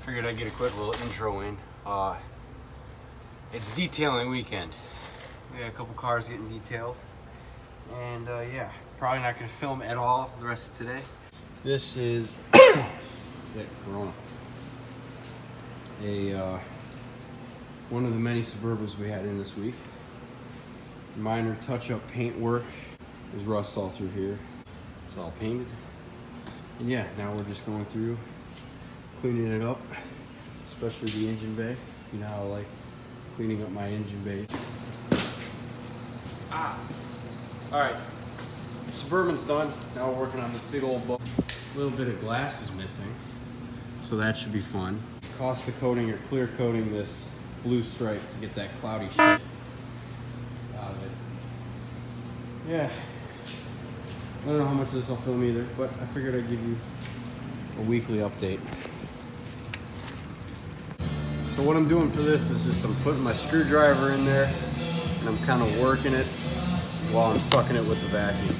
Figured I'd get a quick little intro in. It's detailing weekend. We got a couple cars getting detailed. And yeah, probably not gonna film at all the rest of today. This is that Corona. One of the many Suburbans we had in this week. Minor touch-up paint work. There's rust all through here. It's all painted. And yeah, now we're just going through, cleaning it up, especially the engine bay. You know how I like cleaning up my engine bay. All right, Suburban's done. Now we're working on this big old boat. A little bit of glass is missing, so that should be fun. Cost of coating or clear coating this blue stripe to get that cloudy shit out of it. Yeah, I don't know how much of this I'll film either, but I figured I'd give you a weekly update. So what I'm doing for this is just I'm putting my screwdriver in there and I'm kind of working it while I'm sucking it with the vacuum.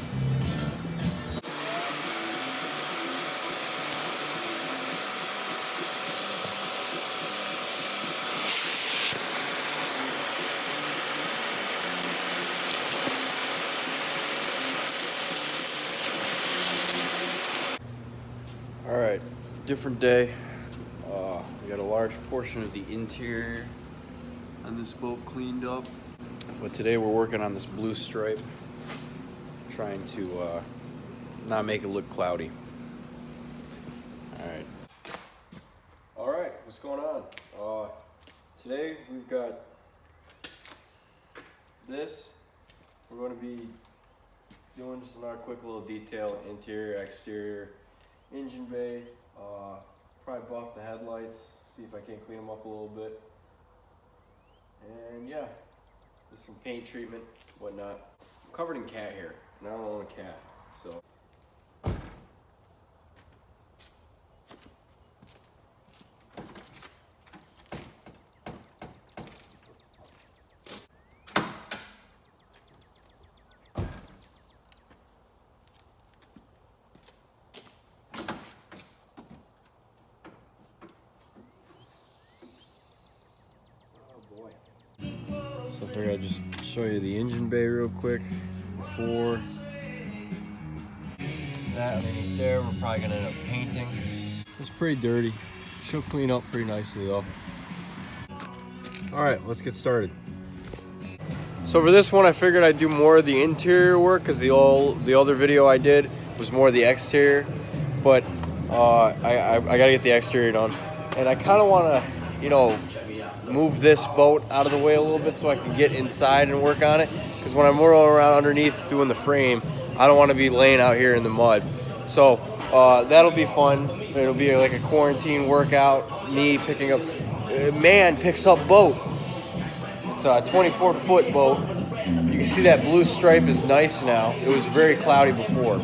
All right, different day. We got a large portion of the interior on this boat cleaned up. But today we're working on this blue stripe, trying to not make it look cloudy. All right, what's going on? Today we've got this. We're going to be doing just another quick little detail, interior, exterior, engine bay. Probably buff the headlights, see if I can clean them up a little bit. And yeah, just some paint treatment, whatnot. I'm covered in cat hair, and I don't own a cat, so. So I figured I'd just show you the engine bay real quick before that underneath there. We're probably gonna end up painting. It's pretty dirty. She'll clean up pretty nicely though. All right, let's get started. So for this one, I figured I'd do more of the interior work because the other video I did was more of the exterior. But I gotta get the exterior done, and I kind of want to, you know, move this boat out of the way a little bit so I can get inside and work on it, because when I'm rolling around underneath doing the frame, I don't want to be laying out here in the mud. So that'll be fun. It'll be like a quarantine workout, me picking up, man picks up boat. It's a 24-foot boat. You can see that blue stripe is nice now. It was very cloudy before.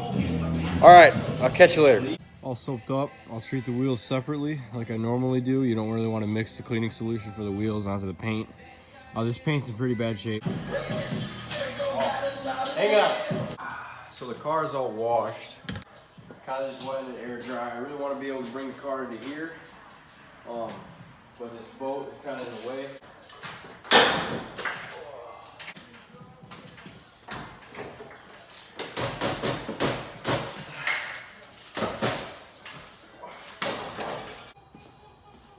All right, I'll catch you later. All soaped up. I'll treat the wheels separately like I normally do. You don't really want to mix the cleaning solution for the wheels onto the paint. This paint's in pretty bad shape. Hang on. So the car is all washed. Kind of just letting it air dry. I really want to be able to bring the car into here. But this boat is kind of in the way.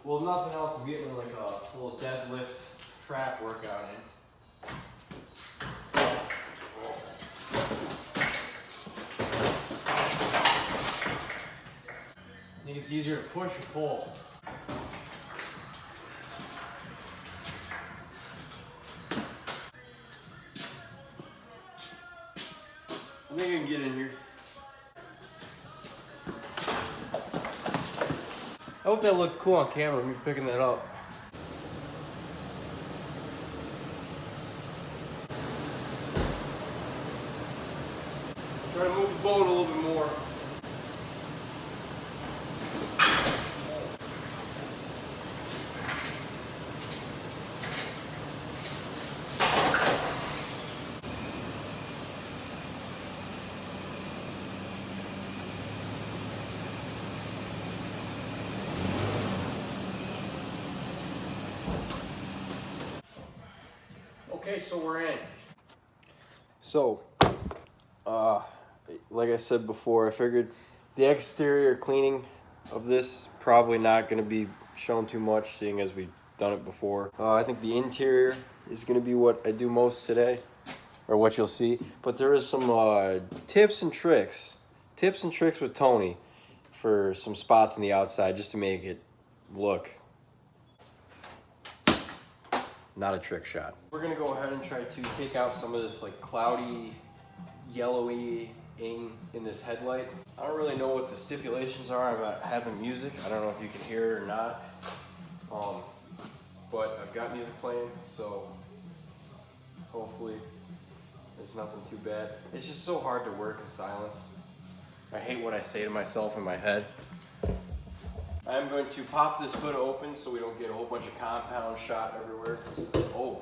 Well, if nothing else, I'm getting like a little deadlift trap workout in. I think it's easier to push or pull. I think I can get in here. I hope that looked cool on camera, me picking that up. Try to move the boat a little bit more. Okay, so we're in. So, like I said before, I figured the exterior cleaning of this probably not going to be shown too much, seeing as we've done it before. I think the interior is going to be what I do most today, or what you'll see. But there is some tips and tricks with Tony for some spots on the outside, just to make it look not a trick shot. We're gonna go ahead and try to take out some of this like cloudy, yellowy ing in this headlight. I don't really know what the stipulations are about having music. I don't know if you can hear it or not. But I've got music playing, so hopefully there's nothing too bad. It's just so hard to work in silence. I hate what I say to myself in my head. I'm going to pop this hood open so we don't get a whole bunch of compound shot everywhere. Oh,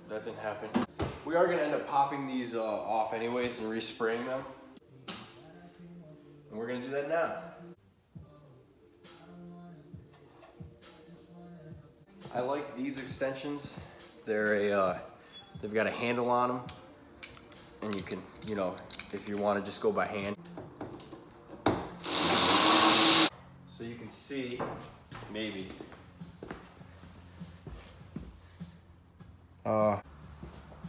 that didn't happen. We are going to end up popping these off anyways and respraying them. And we're going to do that now. I like these extensions. They're they've got a handle on them, and you can, you know, if you want to just go by hand. So you can see, maybe. Now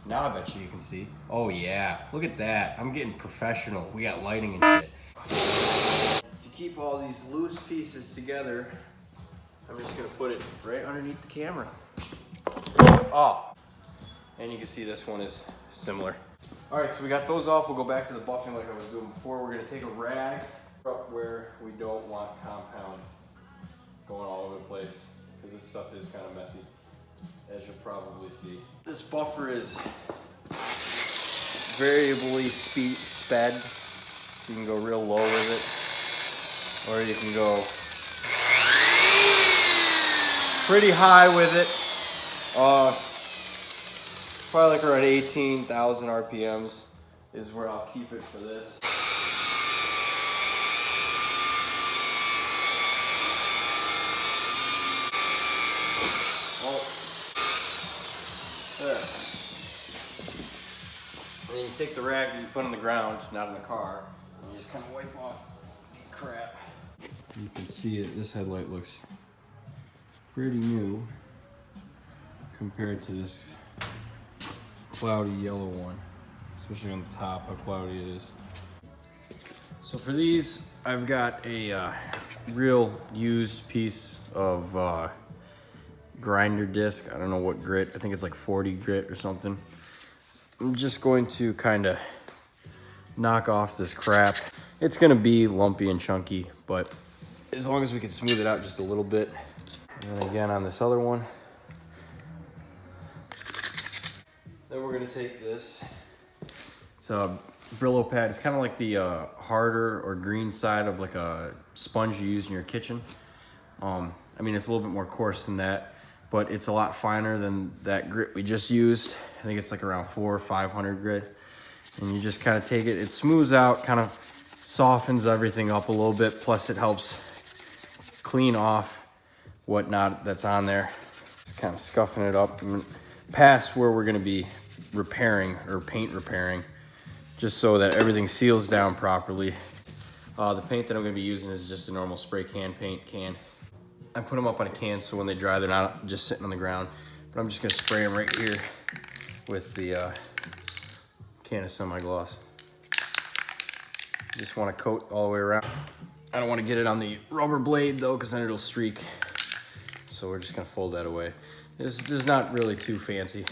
I bet you can see. Oh yeah, look at that. I'm getting professional. We got lighting and shit. To keep all these loose pieces together, I'm just gonna put it right underneath the camera. Oh, and you can see this one is similar. All right, so we got those off. We'll go back to the buffing like I was doing before. We're gonna take a rag up where we don't want compound going all over the place, because this stuff is kind of messy, as you'll probably see. This buffer is variably sped, so you can go real low with it, or you can go pretty high with it. Probably like around 18,000 RPMs is where I'll keep it for this. There. And then you take the rag that you put on the ground, not in the car, and you just kind of wipe off the crap. You can see it, this headlight looks pretty new compared to this cloudy yellow one, especially on the top, how cloudy it is. So for these, I've got a real used piece of grinder disc. I don't know what grit. I think it's like 40 grit or something. I'm just going to kind of knock off this crap. It's going to be lumpy and chunky, but as long as we can smooth it out just a little bit. And then again on this other one. Then we're going to take this. It's a Brillo pad. It's kind of like the harder or green side of like a sponge you use in your kitchen. I mean, it's a little bit more coarse than that, but it's a lot finer than that grit we just used. I think it's like around 400 or 500 grit. And you just kind of take it, it smooths out, kind of softens everything up a little bit, plus it helps clean off whatnot that's on there. Just kind of scuffing it up past where we're gonna be repairing or paint repairing, just so that everything seals down properly. The paint that I'm gonna be using is just a normal spray can paint can. I put them up on a can so when they dry, they're not just sitting on the ground. But I'm just gonna spray them right here with the can of semi-gloss. Just wanna coat all the way around. I don't wanna get it on the rubber blade though, because then it'll streak. So we're just gonna fold that away. This is not really too fancy.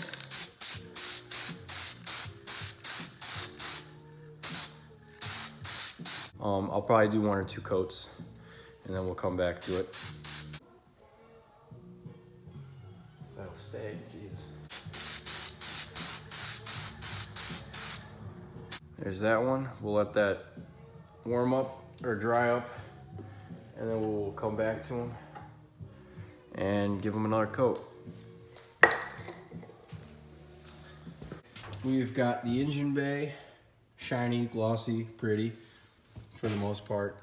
I'll probably do 1 or 2 coats and then we'll come back to it. That'll stay, Jesus. There's that one. We'll let that warm up or dry up, and then we'll come back to them and give them another coat. We've got the engine bay, shiny, glossy, pretty for the most part.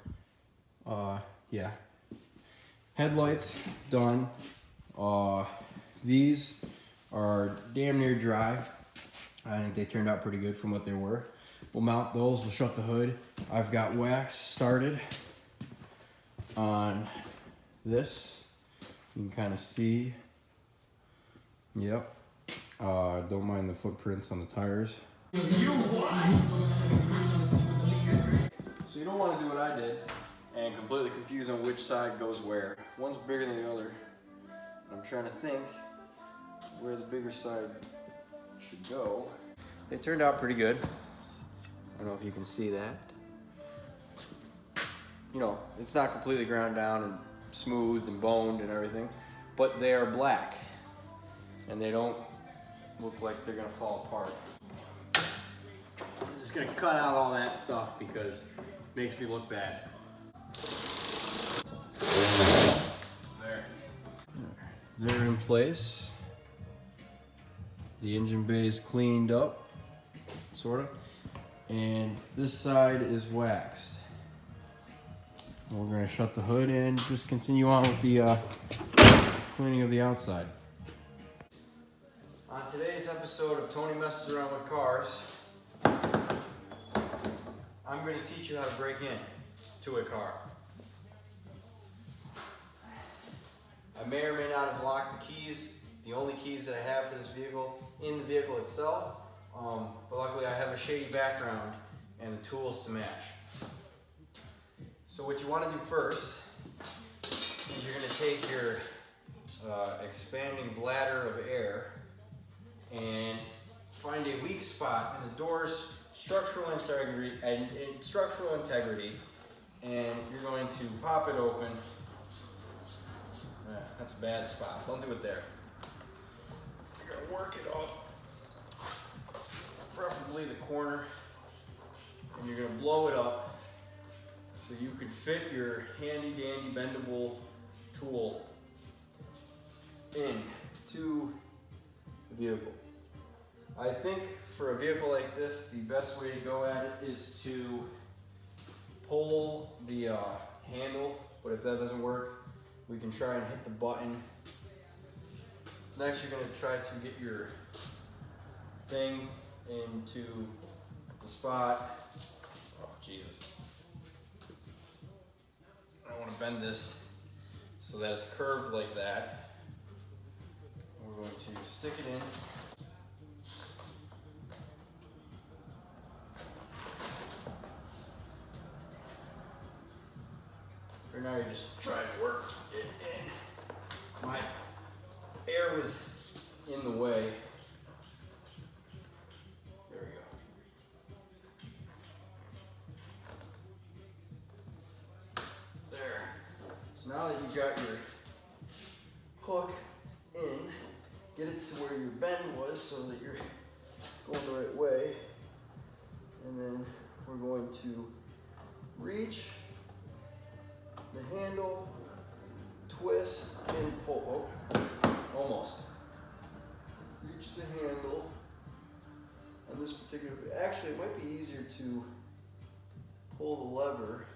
Yeah. Headlights done. These are damn near dry. I think they turned out pretty good from what they were. We'll mount those, we'll shut the hood. I've got wax started on this. You can kind of see. Yep. Don't mind the footprints on the tires. So you don't want to do what I did and completely confuse on which side goes where. One's bigger than the other. I'm trying to think where the bigger side should go. They turned out pretty good. I don't know if you can see that. You know, it's not completely ground down and smoothed and boned and everything, but they are black and they don't look like they're gonna fall apart. I'm just gonna cut out all that stuff because it makes me look bad. There. They're in place. The engine bay is cleaned up, sorta. And this side is waxed. We're gonna shut the hood and just continue on with the cleaning of the outside. On today's episode of Tony Messes Around with Cars, I'm gonna teach you how to break in to a car. I may or may not have locked the keys, the only keys that I have for this vehicle, in the vehicle itself, but luckily I have a shady background and the tools to match. So what you want to do first is you're going to take your expanding bladder of air and find a weak spot in the door's structural integrity, and you're going to pop it open. That's a bad spot. Don't do it there. You're going to work it up, preferably the corner, and you're going to blow it up so you can fit your handy dandy bendable tool into the vehicle. I think for a vehicle like this, the best way to go at it is to pull the handle, but if that doesn't work, we can try and hit the button. Next, you're going to try to get your thing into the spot. Oh, Jesus. I want to bend this so that it's curved like that. We're going to stick it in. Right now you're just trying to work it in. My air was in the way. There we go. There. So now that you've got your hook in, get it to where your bend was so that you're going the right way. And then we're going to reach the handle, twist, and pull. Oh, almost. Reach the handle. On this particular, actually it might be easier to pull the lever.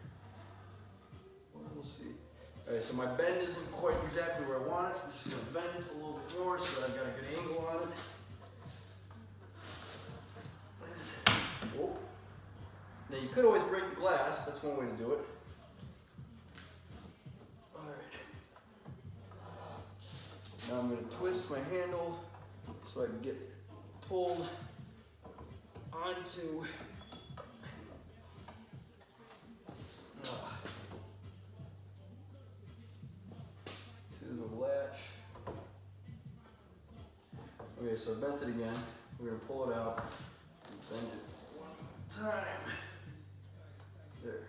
We'll see. Alright, so my bend isn't quite exactly where I want it. I'm just going to bend it a little bit more so that I've got a good angle on it. Oh. Now you could always break the glass. That's one way to do it. Now I'm going to twist my handle so I can get pulled onto to the latch. Okay, so I bent it again. We're going to pull it out and bend it one time. There.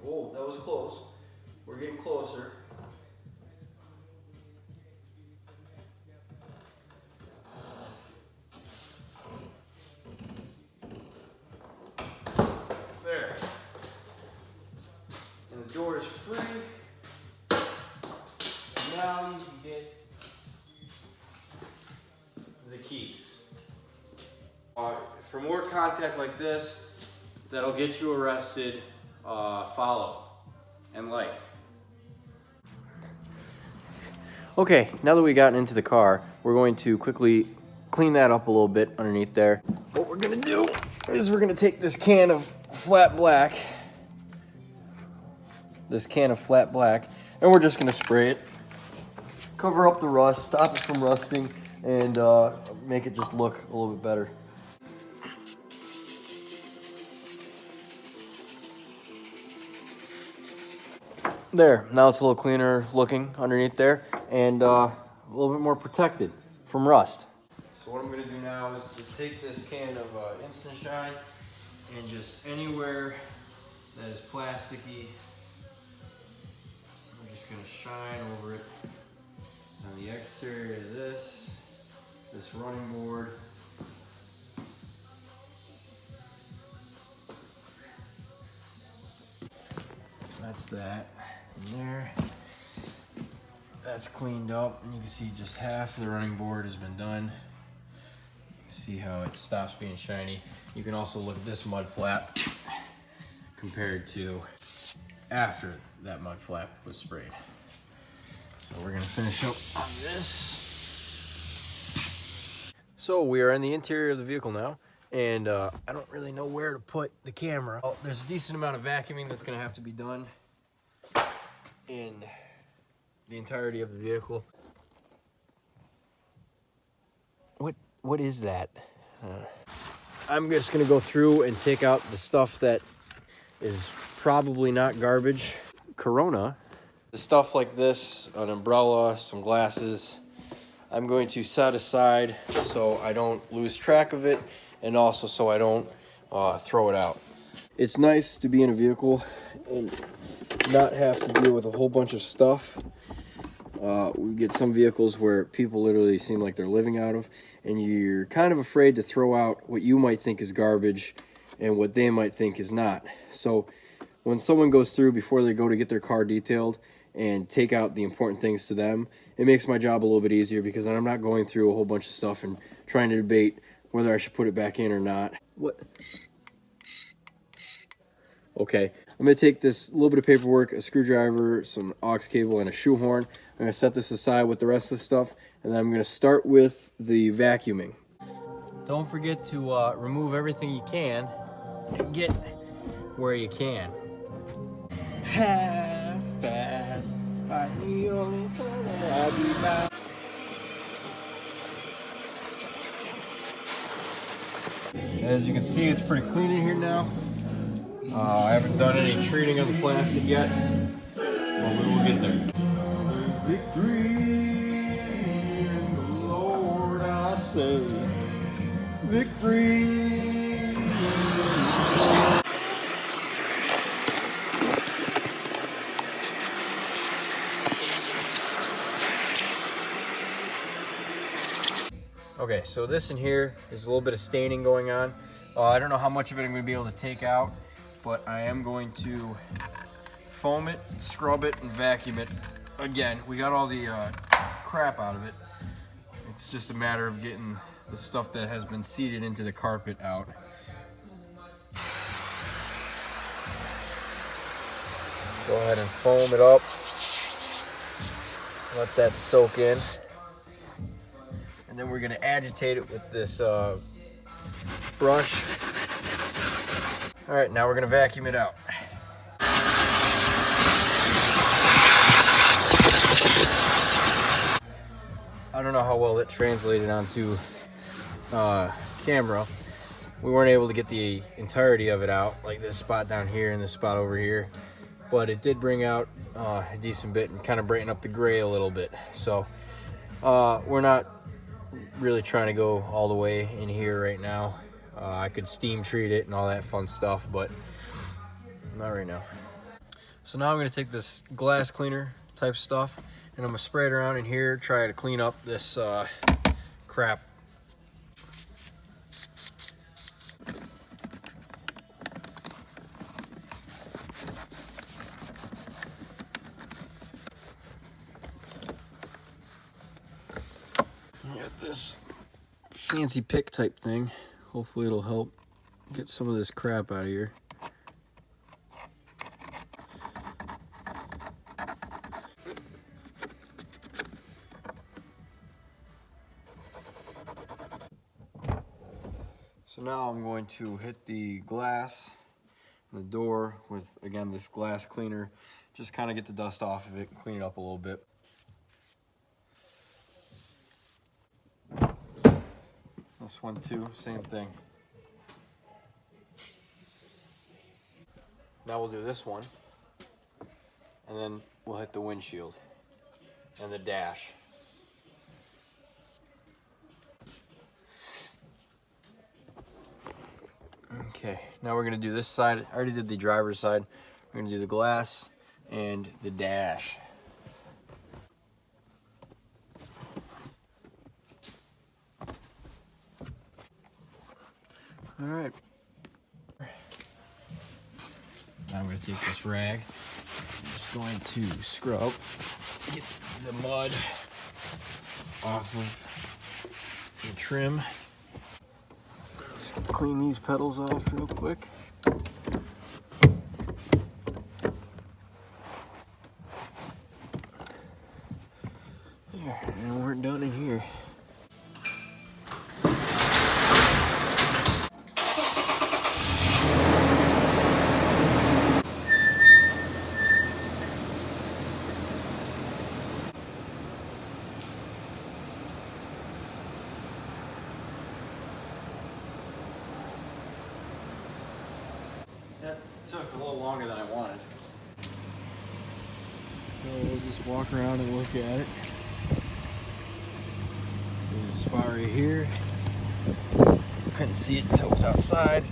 Oh, that was close. We're getting closer. There. And the door is free. Now you can get the keys. For more contact like this, that'll get you arrested. follow and like. Okay, now that we've gotten into the car, we're going to quickly clean that up a little bit underneath there. What we're gonna do is we're gonna take this can of flat black, and we're just gonna spray it, cover up the rust, stop it from rusting, and make it just look a little bit better. There, now it's a little cleaner looking underneath there, and a little bit more protected from rust. So what I'm gonna do now is just take this can of Instant Shine and just anywhere that is plasticky, I'm just gonna shine over it. On the exterior of this running board. That's that in there. That's cleaned up, and you can see just half of the running board has been done. See how it stops being shiny. You can also look at this mud flap compared to after that mud flap was sprayed. So we're gonna finish up on this. So we are in the interior of the vehicle now, and I don't really know where to put the camera. Oh, there's a decent amount of vacuuming that's gonna have to be done in the entirety of the vehicle. What is that? I'm just gonna go through and take out the stuff that is probably not garbage. Corona, the stuff like this, an umbrella, some glasses, I'm going to set aside so I don't lose track of it, and also so I don't throw it out. It's nice to be in a vehicle and not have to deal with a whole bunch of stuff. We get some vehicles where people literally seem like they're living out of, and you're kind of afraid to throw out what you might think is garbage and what they might think is not. So when someone goes through before they go to get their car detailed and take out the important things to them, it makes my job a little bit easier, because then I'm not going through a whole bunch of stuff and trying to debate whether I should put it back in or not. What? Okay, I'm gonna take this little bit of paperwork, a screwdriver, some aux cable, and a shoehorn. I'm gonna set this aside with the rest of the stuff, and then I'm gonna start with the vacuuming. Don't forget to remove everything you can and get where you can. Half-fast, fight me only I'll be back. As you can see, it's pretty clean in here now. I haven't done any treating of the plastic yet, but we will get there. Victory in the Lord, I say. Victory. Okay, so this in here is a little bit of staining going on. I don't know how much of it I'm going to be able to take out, but I am going to foam it, scrub it, and vacuum it. Again, we got all the crap out of it. It's just a matter of getting the stuff that has been seeded into the carpet out. Go ahead and foam it up. Let that soak in. And then we're going to agitate it with this brush. All right, now we're going to vacuum it out. I don't know how well it translated onto camera. We weren't able to get the entirety of it out, like this spot down here and this spot over here, but it did bring out a decent bit and kind of brighten up the gray a little bit. So we're not really trying to go all the way in here right now. I could steam treat it and all that fun stuff, but not right now. So now I'm going to take this glass cleaner type stuff, and I'm going to spray it around in here, try to clean up this crap. Got this fancy pick type thing. Hopefully it'll help get some of this crap out of here. So now I'm going to hit the glass and the door with, again, this glass cleaner. Just kind of get the dust off of it and clean it up a little bit. This one too, same thing. Now we'll do this one, and then we'll hit the windshield and the dash. Okay, now we're gonna do this side. I already did the driver's side. We're gonna do the glass and the dash. All right. Now I'm gonna take this rag. I'm just going to scrub, get the mud off of the trim. Just gonna clean these pedals off real quick. There, and we're done in here. That took a little longer than I wanted. So we'll just walk around and look at it. So there's a spot right here. Couldn't see it until it was outside.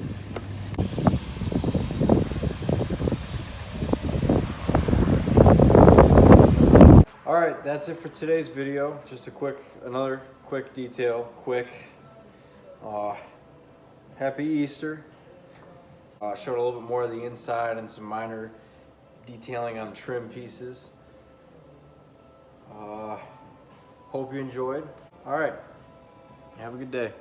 Alright, that's it for today's video. Just another quick detail, happy Easter. Showed a little bit more of the inside and some minor detailing on trim pieces. Hope you enjoyed. Alright, have a good day.